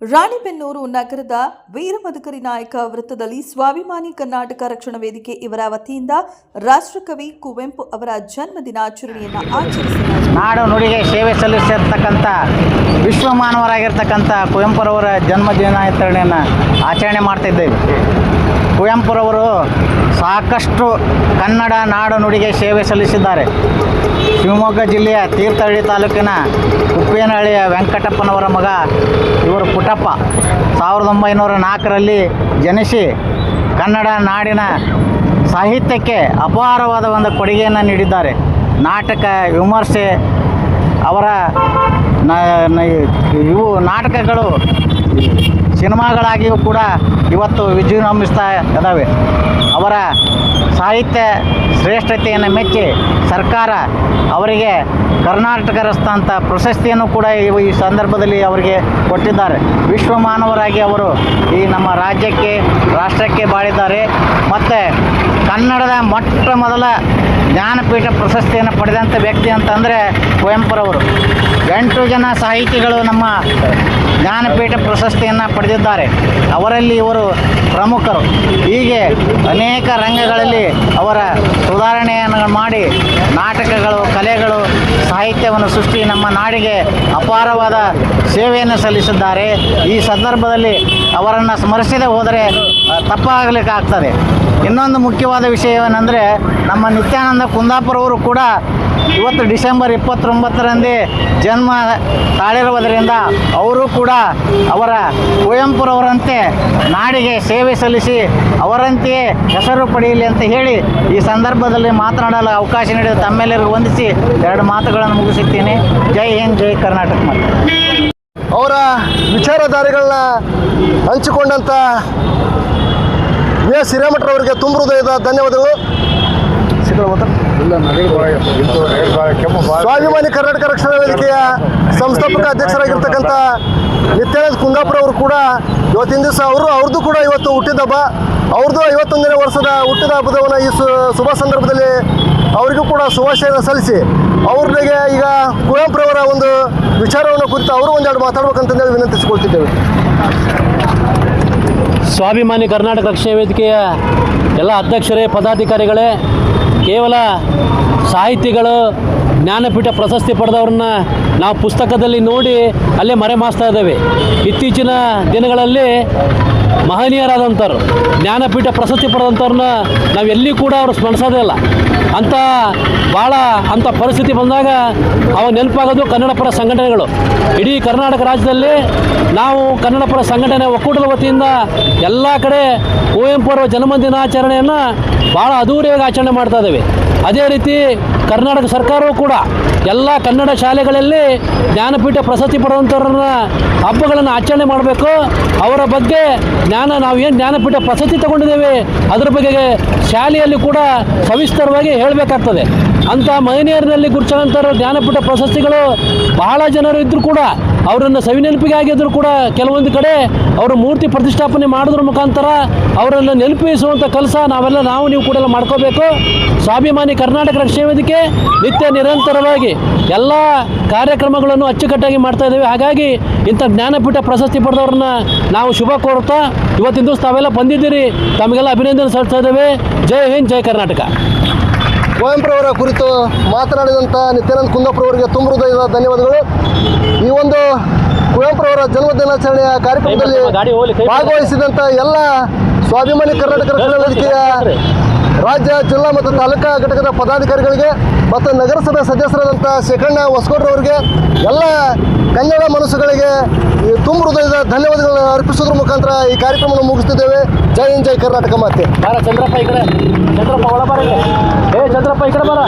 ರಾಣಿಬೆನ್ನೂರು ನಗರದ ವೀರಮದಕರಿ ನಾಯಕ ವೃತ್ತದಲ್ಲಿ ಸ್ವಾಭಿಮಾನಿ ಕರ್ನಾಟಕ ರಕ್ಷಣಾ ವೇದಿಕೆ ಇವರ ವತಿಯಿಂದ ರಾಷ್ಟ್ರಕವಿ ಕುವೆಂಪು ಅವರ ಜನ್ಮ ದಿನಾಚರಣೆಯನ್ನು ಆಚರಿಸಲಾಯಿತು. ನಾಡು ನುಡಿಗೆ ಸೇವೆ ಸಲ್ಲಿಸಿರ್ತಕ್ಕಂಥ ವಿಶ್ವಮಾನವರಾಗಿರ್ತಕ್ಕಂಥ ಕುವೆಂಪುರವರ ಜನ್ಮ ದಿನಾಚರಣೆಯನ್ನು ಆಚರಣೆ ಮಾಡ್ತಿದ್ದೇವೆ. ಕುವೆಂಪುರವರು ಸಾಕಷ್ಟು ಕನ್ನಡ ನಾಡು ನುಡಿಗೆ ಸೇವೆ ಸಲ್ಲಿಸಿದ್ದಾರೆ. ಶಿವಮೊಗ್ಗ ಜಿಲ್ಲೆಯ ತೀರ್ಥಹಳ್ಳಿ ತಾಲೂಕಿನ ಉಪ್ಪೇನಹಳ್ಳಿಯ ವೆಂಕಟಪ್ಪನವರ ಮಗ ಇವರು ಪುಟ್ಟಪ್ಪ 1904ರಲ್ಲಿ ಜನಿಸಿ ಕನ್ನಡ ನಾಡಿನ ಸಾಹಿತ್ಯಕ್ಕೆ ಅಪಾರವಾದ ಒಂದು ಕೊಡುಗೆಯನ್ನು ನೀಡಿದ್ದಾರೆ. ನಾಟಕ ವಿಮರ್ಶೆ ಅವರ ಇವು ನಾಟಕಗಳು ಸಿನಿಮಾಗಳಾಗಿಯೂ ಕೂಡ ಇವತ್ತು ವಿಜೃಂಭಿಸ್ತಾ ಇದ್ದಾವೆ. ಅವರ ಸಾಹಿತ್ಯ ಶ್ರೇಷ್ಠತೆಯನ್ನು ಮೆಚ್ಚಿ ಸರ್ಕಾರ ಅವರಿಗೆ ಕರ್ನಾಟಕ ರತ್ನ ಅಂತ ಪ್ರಶಸ್ತಿಯನ್ನು ಕೂಡ ಈ ಸಂದರ್ಭದಲ್ಲಿ ಅವರಿಗೆ ಕೊಟ್ಟಿದ್ದಾರೆ. ವಿಶ್ವಮಾನವರಾಗಿ ಅವರು ಈ ನಮ್ಮ ರಾಜ್ಯಕ್ಕೆ ರಾಷ್ಟ್ರಕ್ಕೆ ಬಾಳಿದ್ದಾರೆ. ಮತ್ತು ಕನ್ನಡದ ಮೊಟ್ಟ ಮೊದಲ ಜ್ಞಾನಪೀಠ ಪ್ರಶಸ್ತಿಯನ್ನು ಪಡೆದಂಥ ವ್ಯಕ್ತಿ ಅಂತಂದರೆ ಕುವೆಂಪುರವರು. 8 ಜನ ಸಾಹಿತಿಗಳು ನಮ್ಮ ಜ್ಞಾನಪೀಠ ಪ್ರಶಸ್ತಿಯನ್ನು ಪಡೆದಿದ್ದಾರೆ. ಅವರಲ್ಲಿ ಇವರು ಪ್ರಮುಖರು. ಹೀಗೆ ಅನೇಕ ರಂಗಗಳಲ್ಲಿ ಅವರ ಸುಧಾರಣೆಯನ್ನು ಮಾಡಿ ನಾಟಕಗಳು, ಕಲೆಗಳು, ಸಾಹಿತ್ಯವನ್ನು ಸೃಷ್ಟಿ ನಮ್ಮ ನಾಡಿಗೆ ಅಪಾರವಾದ ಸೇವೆಯನ್ನು ಸಲ್ಲಿಸಿದ್ದಾರೆ. ಈ ಸಂದರ್ಭದಲ್ಲಿ ಅವರನ್ನು ಸ್ಮರಿಸದೆ ಹೋದರೆ ತಪ್ಪಾಗಲಿಕ್ಕಾಗ್ತದೆ. ಇನ್ನೊಂದು ಮುಖ್ಯವಾದ ವಿಷಯವೇನೆಂದರೆ ನಮ್ಮ ನಿತ್ಯಾನಂದ ಕುಂದಾಪುರವರು ಕೂಡ ಇವತ್ತು ಡಿಸೆಂಬರ್ 29ರಂದೇ ಜನ್ಮ ತಾಳಿರುವುದರಿಂದ ಅವರು ಕೂಡ ಅವರ ಕುವೆಂಪುರವರಂತೆ ನಾಡಿಗೆ ಸೇವೆ ಸಲ್ಲಿಸಿ ಅವರಂತೆಯೇ ಹೆಸರು ಪಡೆಯಲಿ ಅಂತ ಹೇಳಿ ಈ ಸಂದರ್ಭದಲ್ಲಿ ಮಾತನಾಡಲು ಅವಕಾಶ ನೀಡಿದ ತಮ್ಮೆಲ್ಲರಿಗೂ ವಂದಿಸಿ 2 ಮಾತುಗಳನ್ನು ಮುಗಿಸುತ್ತೀನಿ. ಜೈ ಹಿಂದ್, ಜೈ ಕರ್ನಾಟಕ. ಅವರ ವಿಚಾರಧಾರೆಗಳನ್ನ ಹಂಚಿಕೊಂಡಂಥ ವಿ ಎಸ್ ಹಿರೇಮಠರವರಿಗೆ ತುಂಬ ಹೃದಯದ ಧನ್ಯವಾದಗಳು. ಸ್ವಾಭಿಮಾನಿ ಕರ್ನಾಟಕ ರಕ್ಷಣಾ ವೇದಿಕೆಯ ಸಂಸ್ಥಾಪಕ ಅಧ್ಯಕ್ಷರಾಗಿರ್ತಕ್ಕಂಥ ನಿತ್ಯಾನಂದ ಕುಂದಾಪುರ ಅವರು ಕೂಡ ಇವತ್ತಿನ ದಿವಸ ಅವ್ರದ್ದು ಕೂಡ ಇವತ್ತು ಹುಟ್ಟಿದ ಹಬ್ಬ. ಅವ್ರದ್ದು 51ನೇ ವರ್ಷದ ಹುಟ್ಟಿದ ಹಬ್ಬದವನ್ನು ಈ ಶುಭ ಸಂದರ್ಭದಲ್ಲಿ ಅವರಿಗೂ ಕೂಡ ಶುಭಾಶಯವನ್ನು ಸಲ್ಲಿಸಿ ಅವ್ರಿಗೆ ಈಗ ಕುವೆಂಪುರವರ ಒಂದು ವಿಚಾರವನ್ನು ಕುರಿತು ಅವರು ಒಂದೆರಡು ಮಾತಾಡ್ಬೇಕಂತಂದೇಳಿ ವಿನಂತಿಸಿಕೊಳ್ತಿದ್ದೇವೆ. ಸ್ವಾಭಿಮಾನಿ ಕರ್ನಾಟಕ ರಕ್ಷಣಾ ವೇದಿಕೆಯ ಎಲ್ಲ ಅಧ್ಯಕ್ಷರೇ, ಪದಾಧಿಕಾರಿಗಳೇ, ಕೇವಲ ಸಾಹಿತಿಗಳು, ಜ್ಞಾನಪೀಠ ಪ್ರಶಸ್ತಿ ಪಡೆದವ್ರನ್ನ ನಾವು ಪುಸ್ತಕದಲ್ಲಿ ನೋಡಿ ಅಲ್ಲೇ ಮರೆಮಾಚ್ತಾ ಇದ್ದೇವೆ. ಇತ್ತೀಚಿನ ದಿನಗಳಲ್ಲಿ ಮಹನೀಯರಾದಂಥವ್ರು, ಜ್ಞಾನಪೀಠ ಪ್ರಶಸ್ತಿ ಪಡೆದಂಥವ್ರನ್ನ ನಾವು ಎಲ್ಲಿ ಕೂಡ ಅವರು ಸ್ಮರಿಸೋದೇ ಇಲ್ಲ. ಅಂಥ ಪರಿಸ್ಥಿತಿ ಬಂದಾಗ ಅವಾಗ ನೆನಪಾಗೋದು ಕನ್ನಡಪರ ಸಂಘಟನೆಗಳು. ಇಡೀ ಕರ್ನಾಟಕ ರಾಜ್ಯದಲ್ಲಿ ನಾವು ಕನ್ನಡಪರ ಸಂಘಟನೆ ಒಕ್ಕೂಟದ ವತಿಯಿಂದ ಎಲ್ಲ ಕಡೆ ಕುವೆಂಪು ಅವರ ಜನ್ಮ ದಿನಾಚರಣೆಯನ್ನು ಭಾಳ ಅದ್ಧೂರಿಯಾಗಿ ಆಚರಣೆ ಮಾಡ್ತಾ ಇದ್ದೇವೆ. ಅದೇ ರೀತಿ ಕರ್ನಾಟಕ ಸರ್ಕಾರವೂ ಕೂಡ ಎಲ್ಲ ಕನ್ನಡ ಶಾಲೆಗಳಲ್ಲಿ ಜ್ಞಾನಪೀಠ ಪ್ರಶಸ್ತಿ ಪಡೆದಂಥವ್ರನ್ನ ಹಬ್ಬಗಳನ್ನು ಆಚರಣೆ ಮಾಡಬೇಕು. ಅವರ ಬಗ್ಗೆ ನಾವೇನು ಜ್ಞಾನಪೀಠ ಪ್ರಶಸ್ತಿ ತಗೊಂಡಿದ್ದೇವೆ ಅದರ ಬಗ್ಗೆ ಶಾಲೆಯಲ್ಲಿ ಕೂಡ ಸವಿಸ್ತರವಾಗಿ ಹೇಳಬೇಕಾಗ್ತದೆ. ಅಂಥ ಮಹನೀಯರಲ್ಲಿ ಗುರುತಿಸಿದಂಥವ್ರ ಜ್ಞಾನಪೀಠ ಪ್ರಶಸ್ತಿಗಳು ಬಹಳ ಜನರು ಇದ್ದರೂ ಕೂಡ ಅವರನ್ನು ಸವಿನೆನಪಿಗೆ ಆಗಿದ್ದರೂ ಕೂಡ ಕೆಲವೊಂದು ಕಡೆ ಅವರು ಮೂರ್ತಿ ಪ್ರತಿಷ್ಠಾಪನೆ ಮಾಡೋದ್ರ ಮುಖಾಂತರ ಅವರನ್ನು ನೆನಪಿಸುವಂಥ ಕೆಲಸ ನಾವು ನೀವು ಕೂಡ ಮಾಡ್ಕೋಬೇಕು. ಸ್ವಾಭಿಮಾನಿ ಕರ್ನಾಟಕ ರಕ್ಷಣಾ ವೇದಿಕೆ ನಿತ್ಯ ನಿರಂತರವಾಗಿ ಎಲ್ಲ ಕಾರ್ಯಕ್ರಮಗಳನ್ನು ಅಚ್ಚುಕಟ್ಟಾಗಿ ಮಾಡ್ತಾ ಇದ್ದೇವೆ. ಹಾಗಾಗಿ ಇಂಥ ಜ್ಞಾನಪೀಠ ಪ್ರಶಸ್ತಿ ಪಡೆದವ್ರನ್ನ ನಾವು ಶುಭ ಕೋರುತ್ತಾ ಇವತ್ತಿನ ದಿವಸ ತಾವೆಲ್ಲ ಬಂದಿದ್ದೀರಿ, ತಮಗೆಲ್ಲ ಅಭಿನಂದನೆ ಸಲ್ಲಿಸ್ತಾ ಇದ್ದೇವೆ. ಜೈ ಹಿಂದ್, ಜೈ ಕರ್ನಾಟಕ. ಕುವೆಂಪುರವರ ಕುರಿತು ಮಾತನಾಡಿದಂಥ ನಿತ್ಯಾನಂದ ಕುಂದಾಪುರವರಿಗೆ ತುಂಬ ಹೃದಯದ ಧನ್ಯವಾದಗಳು. ಈ ಒಂದು ಕುವೆಂಪುರವರ ಜನ್ಮ ದಿನಾಚರಣೆಯ ಕಾರ್ಯಕ್ರಮದಲ್ಲಿ ಭಾಗವಹಿಸಿದಂಥ ಎಲ್ಲ ಸ್ವಾಭಿಮಾನಿ ಕರ್ನಾಟಕ ರಕ್ಷಣಾ ವೇದಿಕೆಯ ರಾಜ್ಯ, ಜಿಲ್ಲಾ ಮತ್ತು ತಾಲೂಕಾ ಘಟಕದ ಪದಾಧಿಕಾರಿಗಳಿಗೆ ಮತ್ತು ನಗರಸಭೆ ಸದಸ್ಯರಾದಂಥ ಶೇಖಣ್ಣ ಹೊಸಕೋಡ್ರವರಿಗೆ, ಎಲ್ಲ ಕನ್ನಡ ಮನಸ್ಸುಗಳಿಗೆ ತುಂಬ ಹೃದಯದ ಧನ್ಯವಾದಗಳನ್ನು ಅರ್ಪಿಸೋದ್ರ ಮುಖಾಂತರ ಈ ಕಾರ್ಯಕ್ರಮವನ್ನು ಮುಗಿಸ್ತಿದ್ದೇವೆ. ಜೈ ಹಿಂದ್, ಜೈ ಕರ್ನಾಟಕ ಮಾತೆ. ಚಂದ್ರಪ್ಪ ಈ ಕಡೆ, ಚಂದ್ರಪ್ಪ ಒಳಬಾರ, ಚಂದ್ರಪ್ಪ ಈ ಕಡೆ ಬಾರ.